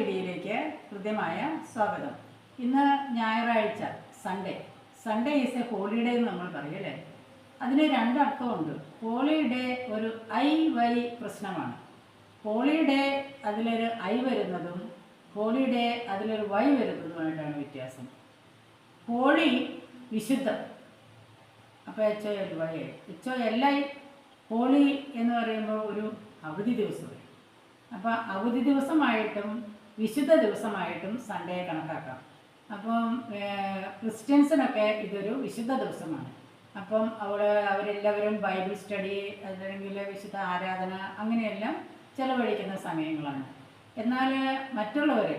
വീഡിയോയിലേക്ക് ഹൃദ്യമായ സ്വാഗതം. ഇന്ന് ഞായറാഴ്ച, സൺഡേ ഈസ് എ ഹോളിഡേ എന്ന് നമ്മൾ പറയും അല്ലേ. അതിന് രണ്ടർത്ഥമുണ്ട്. ഹോളിഡേ ഒരു വൈ പ്രശ്നമാണ്. ഹോളിഡേ അതിലൊരു വരുന്നതും ഹോളിഡേ അതിലൊരു വൈ വരുന്നതുമായിട്ടാണ് വ്യത്യാസം. ഹോളി വിശുദ്ധം, അപ്പോൾ HOLY. ഹോളി എന്ന് പറയുമ്പോൾ ഒരു അവധി ദിവസം. അപ്പോൾ അവധി ദിവസമായിട്ടും വിശുദ്ധ ദിവസമായിട്ടും സൺഡേ കണക്കാക്കാം. അപ്പം ക്രിസ്ത്യൻസിനൊക്കെ ഇതൊരു വിശുദ്ധ ദിവസമാണ്. അപ്പം അവരെല്ലാവരും ബൈബിൾ സ്റ്റഡി അല്ലെങ്കിൽ വിശുദ്ധ ആരാധന അങ്ങനെയെല്ലാം ചെലവഴിക്കുന്ന സമയങ്ങളാണ്. എന്നാൽ മറ്റുള്ളവർ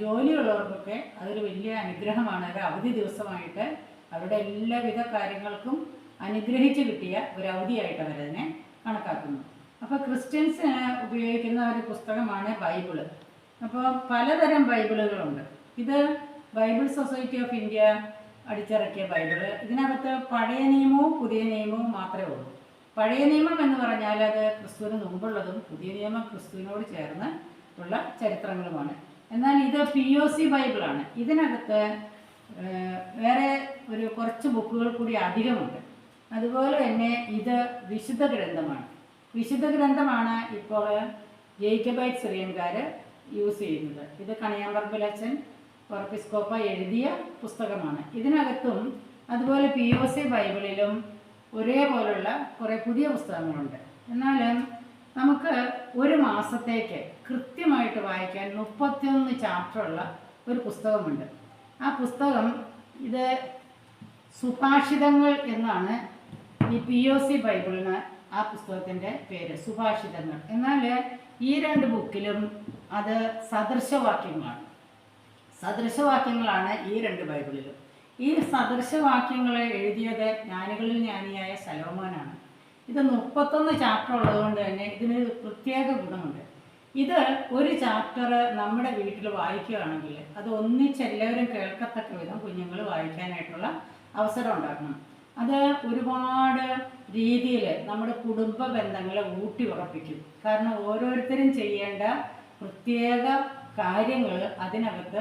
ജോലിയുള്ളവർക്കൊക്കെ അതൊരു വലിയ അനുഗ്രഹമാണ്. ഒരു അവധി ദിവസമായിട്ട് അവരുടെ എല്ലാവിധ കാര്യങ്ങൾക്കും അനുഗ്രഹിച്ച് കിട്ടിയ ഒരു അവധിയായിട്ട് അവരതിനെ കണക്കാക്കുന്നു. അപ്പോൾ ക്രിസ്ത്യൻസിന് ഉപയോഗിക്കുന്ന ഒരു പുസ്തകമാണ് ബൈബിള്. അപ്പോൾ പലതരം ബൈബിളുകളുണ്ട്. ഇത് ബൈബിൾ സൊസൈറ്റി ഓഫ് ഇന്ത്യ അടിച്ചിറക്കിയ ബൈബിള്. ഇതിനകത്ത് പഴയ നിയമവും പുതിയ നിയമവും മാത്രമേ ഉള്ളൂ. പഴയ നിയമം എന്ന് പറഞ്ഞാൽ അത് ക്രിസ്തുവിന് മുമ്പുള്ളതും പുതിയ നിയമം ക്രിസ്തുവിനോട് ചേർന്ന് ഉള്ള ചരിത്രങ്ങളുമാണ്. എന്നാൽ ഇത് POC ബൈബിളാണ്. ഇതിനകത്ത് വേറെ കുറച്ച് ബുക്കുകൾ കൂടി അധികമുണ്ട്. അതുപോലെ തന്നെ ഇത് വിശുദ്ധ ഗ്രന്ഥമാണ്. വിശുദ്ധ ഗ്രന്ഥമാണ് ഇപ്പോൾ ജേക്കബൈറ്റ് സിറിയൻകാർ യൂസ് ചെയ്യുന്നത്. ഇത് കണിയാമ്പറമ്പിലച്ചൻ എപ്പിസ്കോപ്പ എഴുതിയ പുസ്തകമാണ്. ഇതിനകത്തും അതുപോലെ POC ബൈബിളിലും ഒരേപോലുള്ള കുറേ പുതിയ പുസ്തകങ്ങളുണ്ട്. എന്നാൽ നമുക്ക് ഒരു മാസത്തേക്ക് കൃത്യമായിട്ട് വായിക്കാൻ 31 ചാപ്റ്ററുള്ള ഒരു പുസ്തകമുണ്ട്. ആ പുസ്തകം ഇത് സുഭാഷിതങ്ങൾ എന്നാണ് ഈ POC ബൈബിളിന് ആ പുസ്തകത്തിൻ്റെ പേര്, സുഭാഷിതങ്ങൾ. എന്നാൽ ഈ രണ്ട് ബുക്കിലും അത് സദൃശവാക്യങ്ങളാണ് ഈ രണ്ട് ബൈബിളിലും. ഈ സദൃശവാക്യങ്ങൾ എഴുതിയത് ജ്ഞാനികളിൽ ജ്ഞാനിയായ ശലോമോനാണ്. ഇത് 31 ചാപ്റ്റർ ഉള്ളതുകൊണ്ട് തന്നെ ഇതിനൊരു പ്രത്യേക ഗുണമുണ്ട്. ഇത് ഒരു ചാപ്റ്റർ നമ്മുടെ വീട്ടിൽ വായിക്കുകയാണെങ്കിൽ അത് ഒന്നിച്ചെല്ലാവരും കേൾക്കത്തക്ക വിധം കുഞ്ഞുങ്ങൾ വായിക്കാനായിട്ടുള്ള അവസരം ഉണ്ടാക്കണം. അത് ഒരുപാട് രീതിയിൽ നമ്മുടെ കുടുംബ ബന്ധങ്ങളെ ഊട്ടി ഉറപ്പിക്കും. കാരണം ഓരോരുത്തരും ചെയ്യേണ്ട പ്രത്യേക കാര്യങ്ങൾ അതിനകത്ത്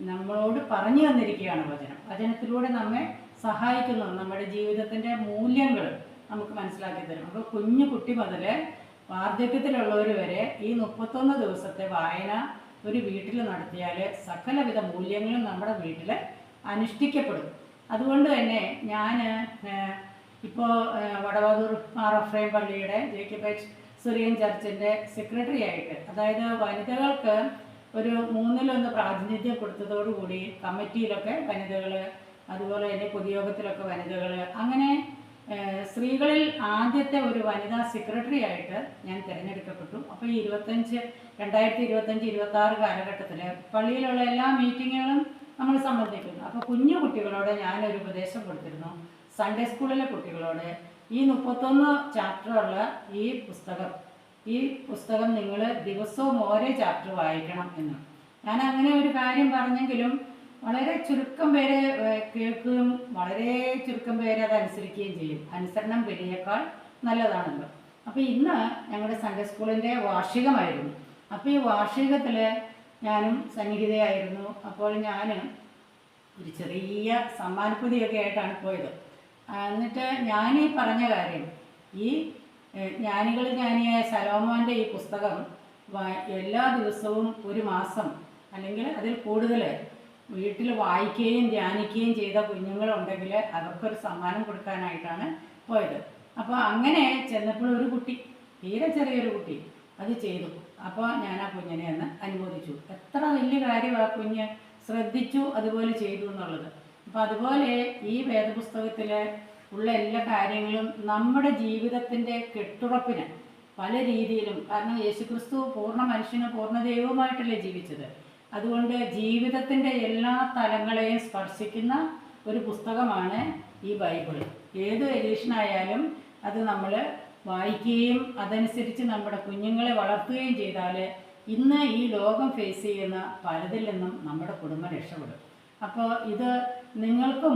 നമ്മളോട് പറഞ്ഞു തന്നിരിക്കുകയാണ് വചനത്തിലൂടെ നമ്മെ സഹായിക്കുന്നു. നമ്മുടെ ജീവിതത്തിൻ്റെ മൂല്യങ്ങൾ നമുക്ക് മനസ്സിലാക്കി തരും. അപ്പോൾ കുഞ്ഞു കുട്ടി മുതൽ വാർദ്ധക്യത്തിലുള്ളവർ വരെ ഈ 31 ദിവസത്തെ വായന ഒരു വീട്ടിൽ നടത്തിയാൽ സകലവിധ മൂല്യങ്ങളും നമ്മുടെ വീട്ടിൽ അനുഷ്ഠിക്കപ്പെടും. അതുകൊണ്ട് തന്നെ ഞാൻ ഇപ്പോൾ വടവത്തൂർ മാർ എഫ്രേം പള്ളിയുടെ ജേക്കബൈറ്റ് സിറിയൻ ചർച്ചിൻ്റെ സെക്രട്ടറി ആയിട്ട്, അതായത് വനിതകൾക്ക് ഒരു 1/3 പ്രാതിനിധ്യം കൊടുത്തതോടുകൂടി കമ്മിറ്റിയിലൊക്കെ വനിതകൾ, അതുപോലെ തന്നെ പൊതുയോഗത്തിലൊക്കെ വനിതകൾ, അങ്ങനെ സ്ത്രീകളിൽ ആദ്യത്തെ ഒരു വനിതാ സെക്രട്ടറി ആയിട്ട് ഞാൻ തിരഞ്ഞെടുക്കപ്പെട്ടു. അപ്പോൾ ഈ 2025-26 കാലഘട്ടത്തിൽ പള്ളിയിലുള്ള എല്ലാ മീറ്റിങ്ങുകളും നമ്മൾ സംബന്ധിക്കുന്നു. അപ്പോൾ കുഞ്ഞു കുട്ടികളോട് ഞാനൊരു ഉപദേശം കൊടുത്തിരുന്നു. സൺഡേ സ്കൂളിലെ കുട്ടികളോട് ഈ 31 ചാപ്റ്ററുള്ള ഈ പുസ്തകം നിങ്ങൾ ദിവസവും ഓരോ ചാപ്റ്റർ വായിക്കണം എന്ന്. ഞാൻ അങ്ങനെ ഒരു കാര്യം പറഞ്ഞെങ്കിലും വളരെ ചുരുക്കം പേര് കേൾക്കുകയും വളരെ ചുരുക്കം പേര് അത് അനുസരിക്കുകയും ചെയ്യും. അനുസരണം വലിയേക്കാൾ നല്ലതാണല്ലോ. അപ്പോൾ ഇന്ന് ഞങ്ങളുടെ സൺഡേ സ്കൂളിൻ്റെ വാർഷികമായിരുന്നു. അപ്പോൾ ഈ വാർഷികത്തിൽ ഞാനും സന്നിഹിതയായിരുന്നു. അപ്പോൾ ഞാൻ ഒരു ചെറിയ സമ്മാനപ്പൊതിയൊക്കെ ആയിട്ടാണ് പോയത്. എന്നിട്ട് ഞാനീ പറഞ്ഞ കാര്യം, ഈ ജ്ഞാനികളിൽ ജ്ഞാനിയായ ശലോമോൻ്റെ ഈ പുസ്തകം എല്ലാ ദിവസവും ഒരു മാസം അല്ലെങ്കിൽ അതിൽ കൂടുതൽ വീട്ടിൽ വായിക്കുകയും ധ്യാനിക്കുകയും ചെയ്ത കുഞ്ഞുങ്ങളുണ്ടെങ്കിൽ അവർക്കൊരു സമ്മാനം കൊടുക്കാനായിട്ടാണ് പോയത്. അപ്പോൾ അങ്ങനെ ചെന്നപ്പോൾ ഒരു കുട്ടി, തീരെ ചെറിയൊരു കുട്ടി അത് ചെയ്തു. അപ്പോൾ ഞാൻ ആ കുഞ്ഞിനെ ഒന്ന് അനുമോദിച്ചു. എത്ര വലിയ കാര്യം ആ കുഞ്ഞ് ശ്രദ്ധിച്ചു, അതുപോലെ ചെയ്തു എന്നുള്ളത്. അപ്പോൾ അതുപോലെ ഈ വേദപുസ്തകത്തിൽ ഉള്ള എല്ലാ കാര്യങ്ങളും നമ്മുടെ ജീവിതത്തിൻ്റെ കെട്ടുറപ്പിന് പല രീതിയിലും, കാരണം യേശുക്രിസ്തു പൂർണ്ണ മനുഷ്യനും പൂർണ്ണ ദൈവവുമായിട്ടല്ലേ ജീവിച്ചത്. അതുകൊണ്ട് ജീവിതത്തിൻ്റെ എല്ലാ തലങ്ങളെയും സ്പർശിക്കുന്ന ഒരു പുസ്തകമാണ് ഈ ബൈബിൾ. ഏത് എഡിഷനായാലും അത് നമ്മൾ വായിക്കുകയും അതനുസരിച്ച് നമ്മുടെ കുഞ്ഞുങ്ങളെ വളർത്തുകയും ചെയ്താൽ ഇന്ന് ഈ ലോകം ഫേസ് ചെയ്യുന്ന പലതിൽ നിന്നും നമ്മുടെ കുടുംബം രക്ഷപ്പെടും. അപ്പോൾ ഇത് നിങ്ങൾക്കും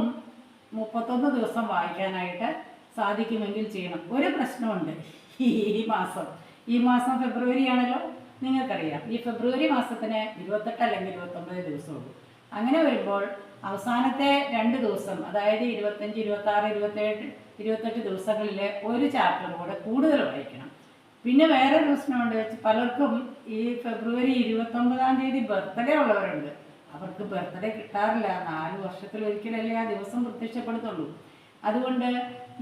31 ദിവസം വായിക്കാനായിട്ട് സാധിക്കുമെങ്കിൽ ചെയ്യണം. ഒരു പ്രശ്നമുണ്ട്. ഈ മാസം ഫെബ്രുവരി ആണല്ലോ. നിങ്ങൾക്കറിയാം ഈ ഫെബ്രുവരി മാസത്തിന് 28 അല്ലെങ്കിൽ 29 ദിവസമുള്ളൂ. അങ്ങനെ വരുമ്പോൾ അവസാനത്തെ 2 ദിവസം, അതായത് 25, 26, 27, 28 ദിവസങ്ങളിൽ ഒരു ചാപ്റ്റർ കൂടെ കൂടുതൽ വായിക്കണം. പിന്നെ വേറെ പ്രശ്നമുണ്ട്, പലർക്കും ഈ ഫെബ്രുവരി 29-ാം തീയതി ബർത്ത്ഡേ ഉള്ളവരുണ്ട്. അവർക്ക് ബർത്ത്ഡേ കിട്ടാറില്ല, 4 വർഷത്തിലൊരിക്കലല്ലേ ആ ദിവസം പ്രത്യക്ഷപ്പെടുത്തുള്ളൂ. അതുകൊണ്ട്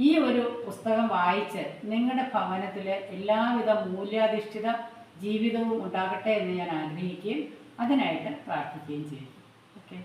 ഈ ഒരു പുസ്തകം വായിച്ച് നിങ്ങളുടെ ഭവനത്തിൽ എല്ലാവിധ മൂല്യാധിഷ്ഠിത ജീവിതവും ഉണ്ടാകട്ടെ എന്ന് ഞാൻ ആഗ്രഹിക്കുകയും അതിനായിട്ട് പ്രാർത്ഥിക്കുകയും ചെയ്യും. ഓക്കെ.